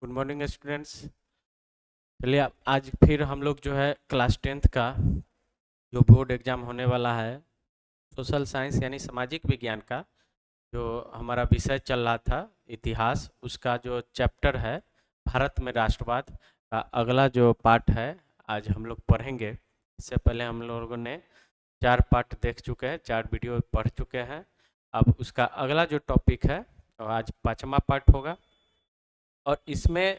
Good morning students. चलिए आज फिर हम लोग जो है क्लास 10th का जो बोर्ड एग्जाम होने वाला है सोशल साइंस यानी सामाजिक विज्ञान का जो हमारा विषय चल रहा था इतिहास, उसका जो चैप्टर है भारत में राष्ट्रवाद का अगला जो पार्ट है आज हम लोग पढ़ेंगे। इससे पहले हम लोगों ने 4 पार्ट देख चुके हैं, 4 वीडियो पढ़ चुके हैं। अब उसका अगला जो टॉपिक है तो आज 5वां पार्ट होगा और इसमें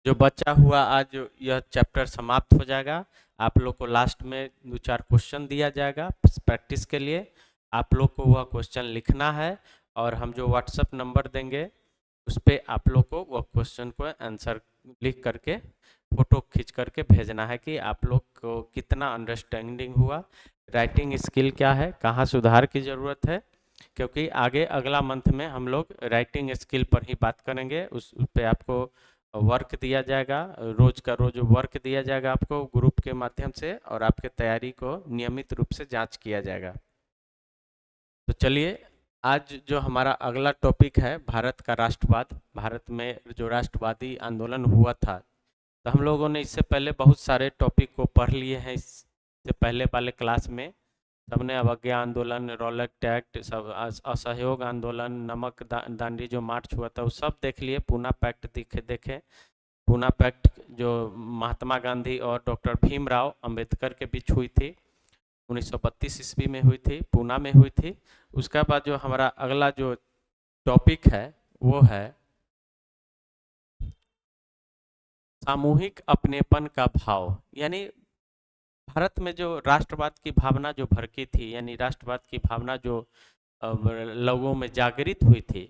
जो बचा हुआ आज यह चैप्टर समाप्त हो जाएगा। आप लोग को लास्ट में 2-4 क्वेश्चन दिया जाएगा प्रैक्टिस के लिए। आप लोग को वह क्वेश्चन लिखना है और हम जो व्हाट्सएप नंबर देंगे उस पर आप लोग को वह क्वेश्चन को आंसर लिख करके फोटो खींच करके भेजना है कि आप लोग को कितना अंडरस्टैंडिंग हुआ, राइटिंग स्किल क्या है, कहाँ सुधार की ज़रूरत है। क्योंकि आगे अगला मंथ में हम लोग राइटिंग स्किल पर ही बात करेंगे। उस पे आपको वर्क दिया जाएगा, रोज का रोज वर्क दिया जाएगा आपको ग्रुप के माध्यम से और आपके तैयारी को नियमित रूप से जांच किया जाएगा। तो चलिए आज जो हमारा अगला टॉपिक है भारत का राष्ट्रवाद, भारत में जो राष्ट्रवादी आंदोलन हुआ था। तो हम लोगों ने इससे पहले बहुत सारे टॉपिक को पढ़ लिए हैं। इससे पहले वाले क्लास में सबने अवज्ञा आंदोलन, रॉलेट एक्ट, सब असहयोग आंदोलन, नमक दांडी जो मार्च हुआ था वो सब देख लिए। पूना पैक्ट देखे। पूना पैक्ट जो महात्मा गांधी और डॉक्टर भीमराव अंबेडकर के बीच हुई थी 1932 ईस्वी में हुई थी, पूना में हुई थी। उसके बाद जो हमारा अगला जो टॉपिक है वो है सामूहिक अपनेपन का भाव, यानी भारत में जो राष्ट्रवाद की भावना जो भड़की थी, यानी राष्ट्रवाद की भावना जो लोगों में जागृत हुई थी,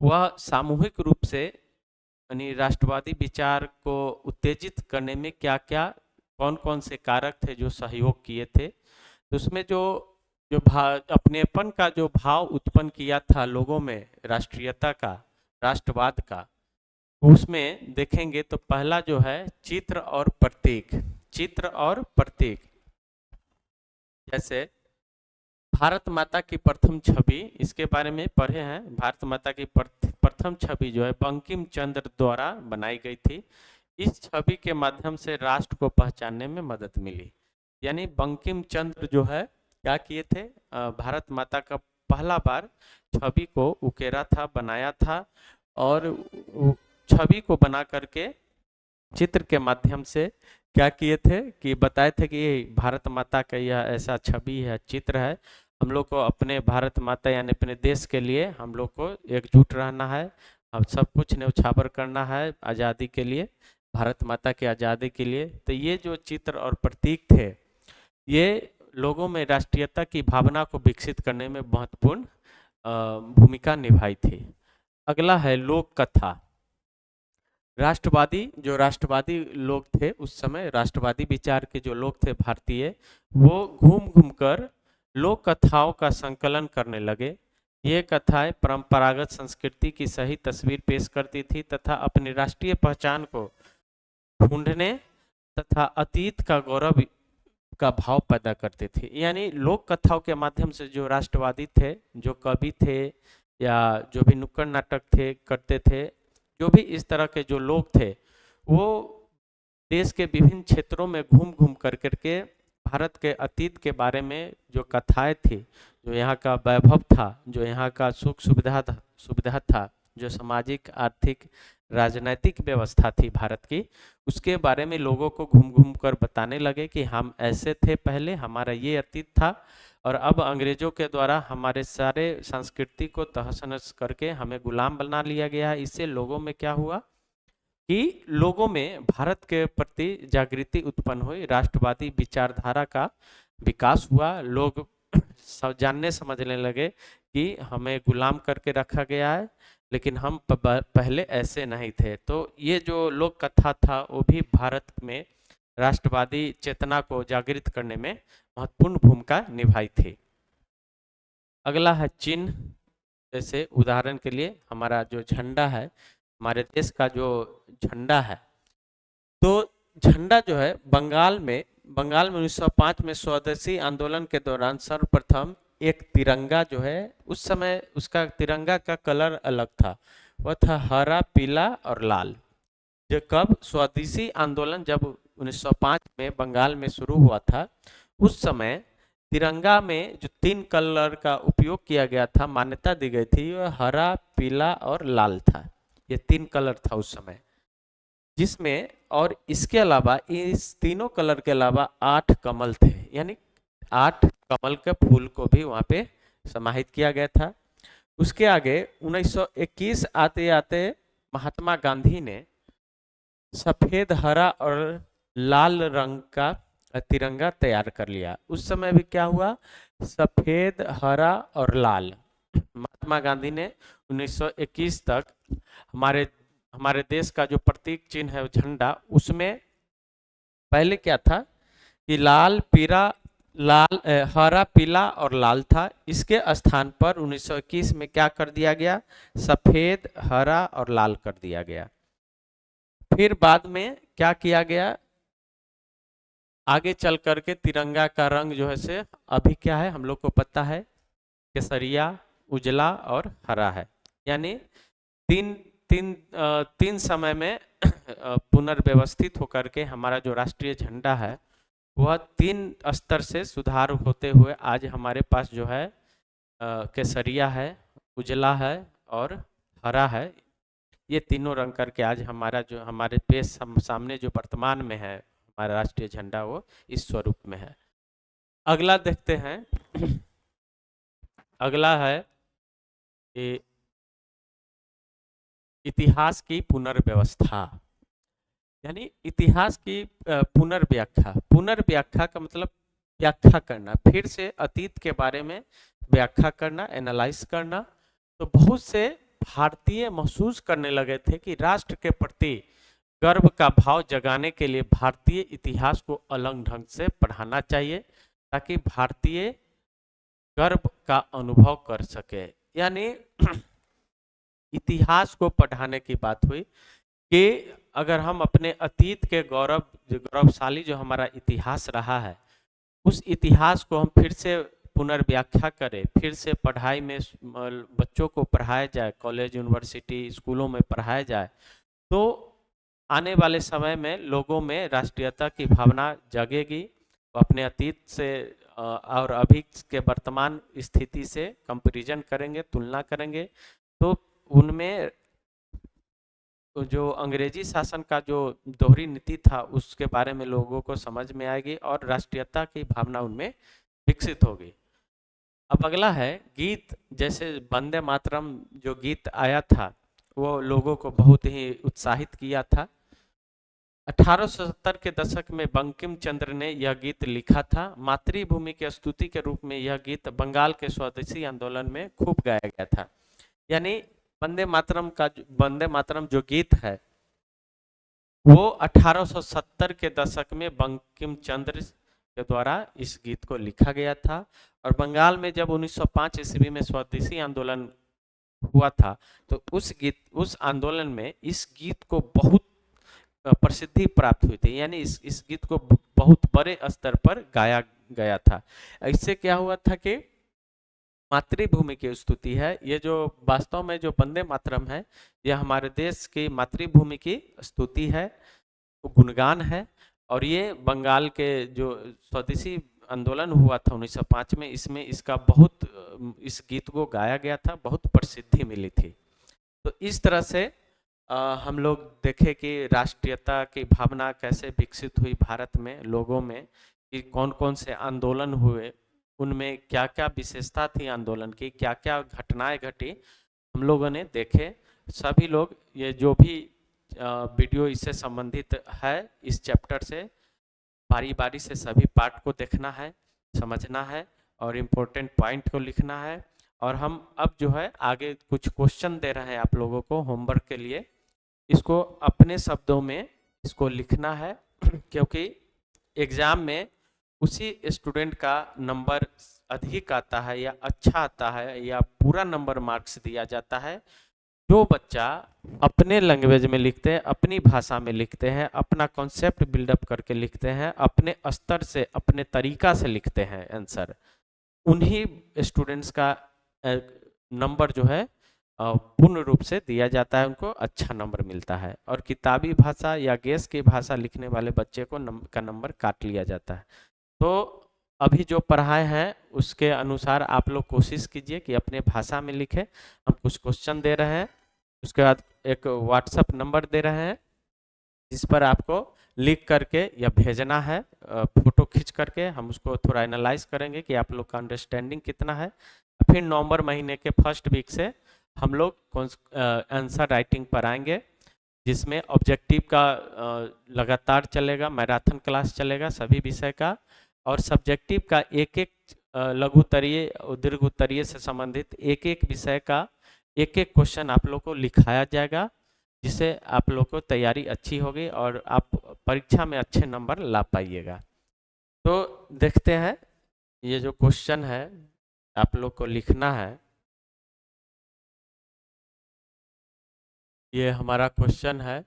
वह सामूहिक रूप से यानी राष्ट्रवादी विचार को उत्तेजित करने में क्या क्या कौन कौन से कारक थे जो सहयोग किए थे। तो उसमें जो जो अपनेपन का जो भाव उत्पन्न किया था लोगों में, राष्ट्रीयता का, राष्ट्रवाद का, उसमें देखेंगे तो पहला जो है चित्र और प्रतीक। चित्र और प्रतीक जैसे भारत माता की प्रथम छवि, इसके बारे में पढ़े हैं। भारत माता की प्रथम छवि जो है बंकिम चंद्र द्वारा बनाई गई थी। इस छवि के माध्यम से राष्ट्र को पहचानने में मदद मिली। यानी बंकिम चंद्र जो है क्या किए थे, भारत माता का पहला बार छवि को उकेरा था, बनाया था और छवि को बना करके चित्र के माध्यम से क्या किए थे कि बताए थे कि ये भारत माता का यह ऐसा छवि है, चित्र है। हम लोग को अपने भारत माता यानी अपने देश के लिए हम लोग को एकजुट रहना है, हम सब कुछ न्यौछावर करना है आज़ादी के लिए, भारत माता की आज़ादी के लिए। तो ये जो चित्र और प्रतीक थे ये लोगों में राष्ट्रीयता की भावना को विकसित करने में महत्वपूर्ण भूमिका निभाई थी। अगला है लोक कथा। राष्ट्रवादी लोग थे उस समय, राष्ट्रवादी विचार के जो लोग थे भारतीय, वो घूम घूम कर लोक कथाओं का संकलन करने लगे। ये कथाएं परंपरागत संस्कृति की सही तस्वीर पेश करती थी तथा अपनी राष्ट्रीय पहचान को ढूंढने तथा अतीत का गौरव का भाव पैदा करते थे। यानी लोक कथाओं के माध्यम से जो राष्ट्रवादी थे, जो कवि थे या जो भी नुक्कड़ नाटक थे करते थे, जो भी इस तरह के जो लोग थे, वो देश के विभिन्न क्षेत्रों में घूम घूम कर करके भारत के अतीत के बारे में जो कथाएं थी, जो यहाँ का वैभव था, जो यहाँ का सुख सुविधा था, जो सामाजिक आर्थिक राजनैतिक व्यवस्था थी भारत की, उसके बारे में लोगों को घूम घूम कर बताने लगे कि हम ऐसे थे पहले, हमारा ये अतीत था और अब अंग्रेजों के द्वारा हमारे सारे संस्कृति को तहस नहस करके हमें गुलाम बना लिया गया है। इससे लोगों में क्या हुआ कि लोगों में भारत के प्रति जागृति उत्पन्न हुई, राष्ट्रवादी विचारधारा का विकास हुआ। लोग जानने समझने लगे कि हमें गुलाम करके रखा गया है, लेकिन हम पहले ऐसे नहीं थे। तो ये जो लोक कथा था वो भी भारत में राष्ट्रवादी चेतना को जागृत करने में महत्वपूर्ण भूमिका निभाई थी। अगला है चिन्ह। जैसे उदाहरण के लिए हमारा जो झंडा है, हमारे देश का जो झंडा है, तो झंडा जो है बंगाल में 1905 में स्वदेशी आंदोलन के दौरान सर्वप्रथम एक तिरंगा जो है, उस समय उसका तिरंगा का कलर अलग था, वह था हरा, पीला और लाल। कब स्वदेशी आंदोलन जब 1905 में बंगाल में शुरू हुआ था, उस समय तिरंगा में जो 3 कलर का उपयोग किया गया था, मान्यता दी गई थी, वह हरा, पीला और लाल था। ये 3 कलर था उस समय, जिसमें और इसके अलावा इस तीनों कलर के अलावा 8 कमल थे, यानी 8 कमल के फूल को भी वहाँ पे समाहित किया गया था। उसके आगे 1921 आते आते महात्मा गांधी ने सफेद, हरा और लाल रंग का तिरंगा तैयार कर लिया। उस समय भी क्या हुआ, सफेद, हरा और लाल। महात्मा गांधी ने 1921 तक हमारे हमारे देश का जो प्रतीक चिन्ह है झंडा, उसमें पहले क्या था कि हरा, पीला और लाल था। इसके स्थान पर 1921 में क्या कर दिया गया, सफेद, हरा और लाल कर दिया गया। फिर बाद में क्या किया गया, आगे चल करके तिरंगा का रंग जो है से अभी क्या है हम लोग को पता है, केसरिया, उजला और हरा है। यानी तीन तीन तीन समय में पुनर्व्यवस्थित होकर के हमारा जो राष्ट्रीय झंडा है वह 3 स्तर से सुधार होते हुए आज हमारे पास जो है केसरिया है, उजला है और हरा है। ये तीनों रंग करके आज हमारा जो हमारे पेश सामने जो वर्तमान में है हमारा राष्ट्रीय झंडा, वो इस स्वरूप में है। अगला देखते हैं। अगला है कि इतिहास की पुनर्व्यवस्था, यानी इतिहास की पुनर्व्याख्या। पुनर्व्याख्या का मतलब व्याख्या करना, फिर से अतीत के बारे में व्याख्या करना, एनालाइज करना। तो बहुत से भारतीय महसूस करने लगे थे कि राष्ट्र के प्रति गर्व का भाव जगाने के लिए भारतीय इतिहास को अलग ढंग से पढ़ाना चाहिए, ताकि भारतीय गर्व का अनुभव कर सके। यानी इतिहास को पढ़ाने की बात हुई कि अगर हम अपने अतीत के गौरवशाली जो हमारा इतिहास रहा है, उस इतिहास को हम फिर से पुनर्व्याख्या करें, फिर से पढ़ाई में बच्चों को पढ़ाया जाए, कॉलेज, यूनिवर्सिटी, स्कूलों में पढ़ाया जाए, तो आने वाले समय में लोगों में राष्ट्रीयता की भावना जगेगी। अपने अतीत से और अभी के वर्तमान स्थिति से कंपैरिजन करेंगे, तुलना करेंगे, तो उनमें जो अंग्रेजी शासन का जो दोहरी नीति था उसके बारे में लोगों को समझ में आएगी और राष्ट्रीयता की भावना उनमें विकसित होगी। अब अगला है गीत। जैसे वंदे मातरम जो गीत आया था वो लोगों को बहुत ही उत्साहित किया था। 1870 के दशक में बंकिम चंद्र ने यह गीत लिखा था। मातृभूमि की स्तुति के रूप में यह गीत बंगाल के स्वदेशी आंदोलन में खूब गाया गया था। यानी वंदे मातरम जो गीत है वो 1870 के दशक में बंकिम चंद्र के द्वारा इस गीत को लिखा गया था। और बंगाल में जब 1905 ईस्वी में स्वदेशी आंदोलन हुआ था, तो उस आंदोलन में इस गीत को बहुत प्रसिद्धि प्राप्त हुई थी। यानी इस गीत को बहुत बड़े स्तर पर गाया गया था। इससे क्या हुआ था कि मातृभूमि की स्तुति है, ये जो वास्तव में जो वंदे मातरम है, यह हमारे देश की मातृभूमि की स्तुति है, गुणगान है। और ये बंगाल के जो स्वदेशी आंदोलन हुआ था 1905 में, इसमें इस गीत को गाया गया था, बहुत प्रसिद्धि मिली थी। तो इस तरह से हम लोग देखें कि राष्ट्रीयता की भावना कैसे विकसित हुई भारत में, लोगों में, कि कौन कौन से आंदोलन हुए, उनमें क्या क्या विशेषता थी आंदोलन की, क्या क्या घटनाएं घटी, हम लोगों ने देखे। सभी लोग ये जो भी वीडियो इससे संबंधित है, इस चैप्टर से बारी बारी से सभी पार्ट को देखना है, समझना है और इम्पोर्टेंट पॉइंट को लिखना है। और हम अब जो है आगे कुछ क्वेश्चन दे रहे हैं आप लोगों को होमवर्क के लिए, इसको अपने शब्दों में इसको लिखना है, क्योंकि एग्जाम में उसी स्टूडेंट का नंबर अधिक आता है या अच्छा आता है या पूरा नंबर मार्क्स दिया जाता है जो बच्चा अपने लैंग्वेज में लिखते हैं, अपनी भाषा में लिखते हैं, अपना कॉन्सेप्ट बिल्डअप करके लिखते हैं, अपने स्तर से, अपने तरीका से लिखते हैं आंसर, उन्हीं स्टूडेंट्स का नंबर जो है पूर्ण रूप से दिया जाता है, उनको अच्छा नंबर मिलता है। और किताबी भाषा या गैस की भाषा लिखने वाले बच्चे को का नंबर काट लिया जाता है। तो अभी जो पढ़ाए हैं उसके अनुसार आप लोग कोशिश कीजिए कि अपने भाषा में लिखें। हम कुछ क्वेश्चन दे रहे हैं, उसके बाद एक व्हाट्सएप नंबर दे रहे हैं जिस पर आपको लिख करके या भेजना है, फोटो खींच करके हम उसको थोड़ा एनालाइज करेंगे कि आप लोग का अंडरस्टैंडिंग कितना है। फिर नवंबर महीने के फर्स्ट वीक से हम लोग आंसर राइटिंग पर आएंगे, जिसमें ऑब्जेक्टिव का लगातार चलेगा, मैराथन क्लास चलेगा सभी विषय का, और सब्जेक्टिव का एक एक लघु उत्तरीय दीर्घ उत्तरीय से संबंधित एक एक विषय का एक एक क्वेश्चन आप लोग को लिखाया जाएगा, जिससे आप लोग को तैयारी अच्छी होगी और आप परीक्षा में अच्छे नंबर ला पाइएगा। तो देखते हैं ये जो क्वेश्चन है आप लोग को लिखना है। ये हमारा क्वेश्चन है,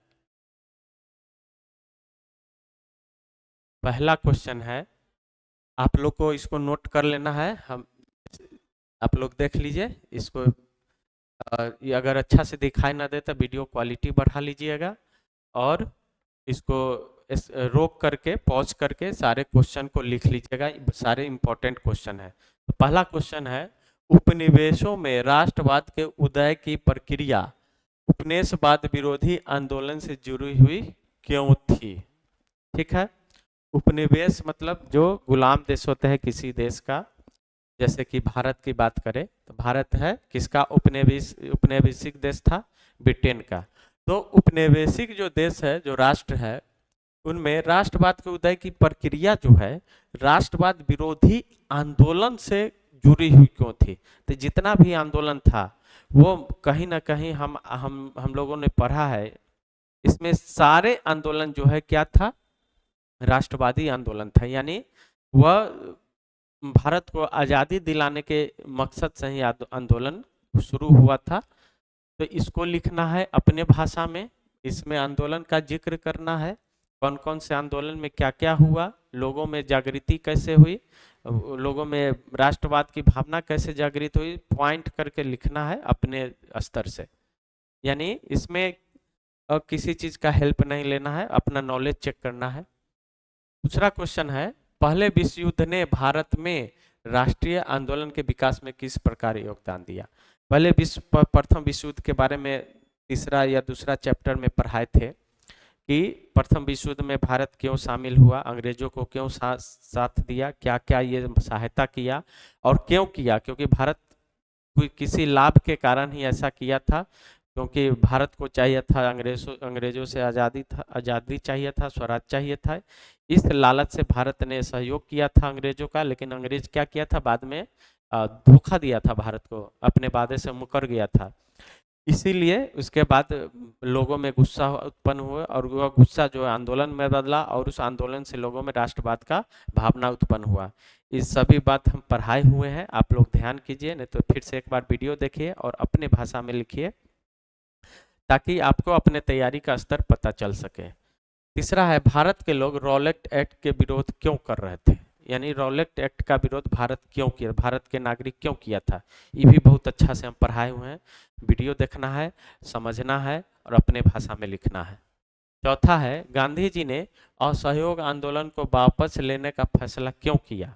पहला क्वेश्चन है, आप लोग को इसको नोट कर लेना है। हम आप लोग देख लीजिए इसको, ये अगर अच्छा से दिखाई ना दे तो वीडियो क्वालिटी बढ़ा लीजिएगा और इसको रोक करके पॉज करके सारे क्वेश्चन को लिख लीजिएगा, सारे इंपॉर्टेंट क्वेश्चन है। तो पहला क्वेश्चन है, उपनिवेशों में राष्ट्रवाद के उदय की प्रक्रिया उपनिवेशवाद विरोधी आंदोलन से जुड़ी हुई क्यों थी? ठीक है, उपनिवेश मतलब जो गुलाम देश होते हैं किसी देश का, जैसे कि भारत की बात करें तो भारत है किसका उपनिवेशिक देश था? ब्रिटेन का। तो उपनिवेशिक जो देश है, जो राष्ट्र है, उनमें राष्ट्रवाद के उदय की प्रक्रिया जो है राष्ट्रवाद विरोधी आंदोलन से जुड़ी हुई क्यों थी? तो जितना भी आंदोलन था वो कहीं ना कहीं हम लोगों ने पढ़ा है, इसमें सारे आंदोलन जो है क्या था? राष्ट्रवादी आंदोलन था। यानी वह भारत को आज़ादी दिलाने के मकसद से ही आंदोलन शुरू हुआ था। तो इसको लिखना है अपने भाषा में, इसमें आंदोलन का जिक्र करना है, कौन कौन से आंदोलन में क्या क्या हुआ, लोगों में जागृति कैसे हुई, लोगों में राष्ट्रवाद की भावना कैसे जागृत हुई, पॉइंट करके लिखना है अपने स्तर से। यानी इसमें किसी चीज़ का हेल्प नहीं लेना है, अपना नॉलेज चेक करना है। दूसरा क्वेश्चन है, पहले विश्व युद्ध ने भारत में राष्ट्रीय आंदोलन के विकास में किस प्रकार योगदान दिया? पहले प्रथम विश्व युद्ध के बारे में तीसरा या दूसरा चैप्टर में पढ़ाए थे कि प्रथम विश्व युद्ध में भारत क्यों शामिल हुआ, अंग्रेजों को क्यों साथ दिया, क्या क्या ये सहायता किया और क्यों किया? क्योंकि भारत कोई किसी लाभ के कारण ही ऐसा किया था, क्योंकि भारत को चाहिए था अंग्रेजों से आज़ादी चाहिए था, स्वराज चाहिए था। इस लालच से भारत ने सहयोग किया था अंग्रेजों का, लेकिन अंग्रेज क्या किया था? बाद में धोखा दिया था भारत को, अपने वादे से मुकर गया था। इसीलिए उसके बाद लोगों में गुस्सा उत्पन्न हुआ और वह गुस्सा जो आंदोलन में बदला और उस आंदोलन से लोगों में राष्ट्रवाद का भावना उत्पन्न हुआ। इस सभी बात हम पढ़ाए हुए हैं, आप लोग ध्यान कीजिए, नहीं तो फिर से एक बार वीडियो देखिए और अपने भाषा में लिखिए ताकि आपको अपने तैयारी का स्तर पता चल सके। तीसरा है, भारत के लोग रॉलेट एक्ट के विरोध क्यों कर रहे थे? यानी रॉलेट एक्ट का विरोध भारत क्यों किया, भारत के नागरिक क्यों किया था? ये भी बहुत अच्छा से हम पढ़ाए हुए हैं, वीडियो देखना है, समझना है और अपने भाषा में लिखना है। चौथा है, गांधी जी ने असहयोग आंदोलन को वापस लेने का फैसला क्यों किया?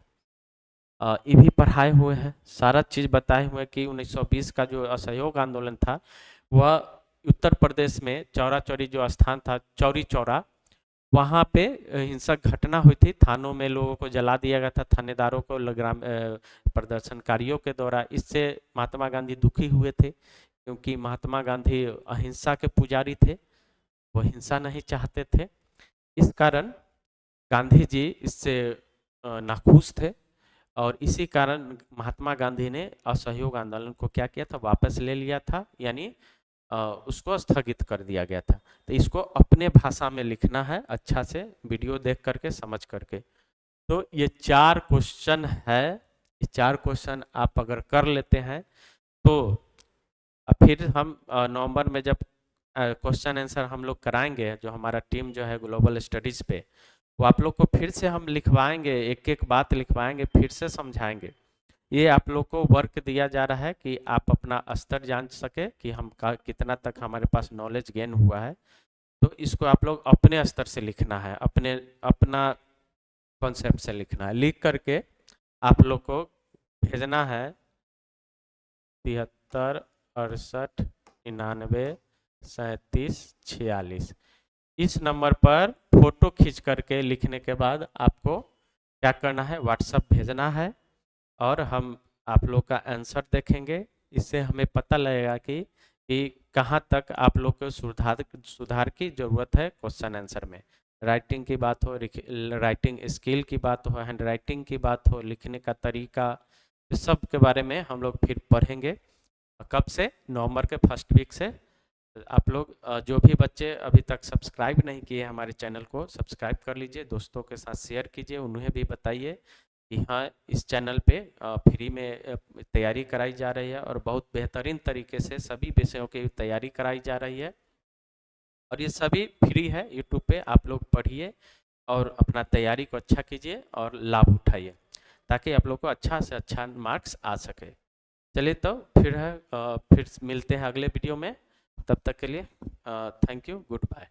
ये भी पढ़ाए हुए हैं, सारा चीज़ बताए हुए कि 1920 का जो असहयोग आंदोलन था वह उत्तर प्रदेश में चौरा चौरी जो स्थान था, चौरी चौरा, वहाँ पे हिंसक घटना हुई थी, थानों में लोगों को जला दिया गया था, थानेदारों को, ग्राम प्रदर्शनकारियों के द्वारा। इससे महात्मा गांधी दुखी हुए थे, क्योंकि महात्मा गांधी अहिंसा के पुजारी थे, वो हिंसा नहीं चाहते थे। इस कारण गांधी जी इससे नाखुश थे और इसी कारण महात्मा गांधी ने असहयोग आंदोलन को क्या किया था? वापस ले लिया था, यानी उसको स्थगित कर दिया गया था। तो इसको अपने भाषा में लिखना है, अच्छा से वीडियो देख करके समझ करके। तो ये 4 क्वेश्चन है, ये 4 क्वेश्चन आप अगर कर लेते हैं तो फिर हम नवंबर में जब क्वेश्चन आंसर हम लोग कराएंगे, जो हमारा टीम जो है ग्लोबल स्टडीज़ पे, वो आप लोग को फिर से हम लिखवाएंगे, एक एक बात लिखवाएंगे, फिर से समझाएंगे। ये आप लोग को वर्क दिया जा रहा है कि आप अपना स्तर जान सके कि हम कितना तक हमारे पास नॉलेज गेन हुआ है। तो इसको आप लोग अपने स्तर से लिखना है, अपना कॉन्सेप्ट से लिखना है। लिख करके आप लोग को भेजना है 73 68 99 37 46 इस नंबर पर फोटो खींच करके लिखने के बाद आपको क्या करना है, व्हाट्सएप भेजना है और हम आप लोग का आंसर देखेंगे। इससे हमें पता लगेगा कि कहाँ तक आप लोग को सुधार की ज़रूरत है क्वेश्चन आंसर में। राइटिंग की बात हो, राइटिंग स्किल की बात हो, हैंड राइटिंग की बात हो, लिखने का तरीका, इस सब के बारे में हम लोग फिर पढ़ेंगे। कब से? नवंबर के फर्स्ट वीक से। आप लोग जो भी बच्चे अभी तक सब्सक्राइब नहीं किए हमारे चैनल को सब्सक्राइब कर लीजिए, दोस्तों के साथ शेयर कीजिए, उन्हें भी बताइए कि हाँ इस चैनल पे फ्री में तैयारी कराई जा रही है और बहुत बेहतरीन तरीके से सभी विषयों की तैयारी कराई जा रही है और ये सभी फ्री है। यूट्यूब पे आप लोग पढ़िए और अपना तैयारी को अच्छा कीजिए और लाभ उठाइए ताकि आप लोग को अच्छा से अच्छा मार्क्स आ सके। चलिए तो फिर मिलते हैं अगले वीडियो में। तब तक के लिए थैंक यू, गुड बाय।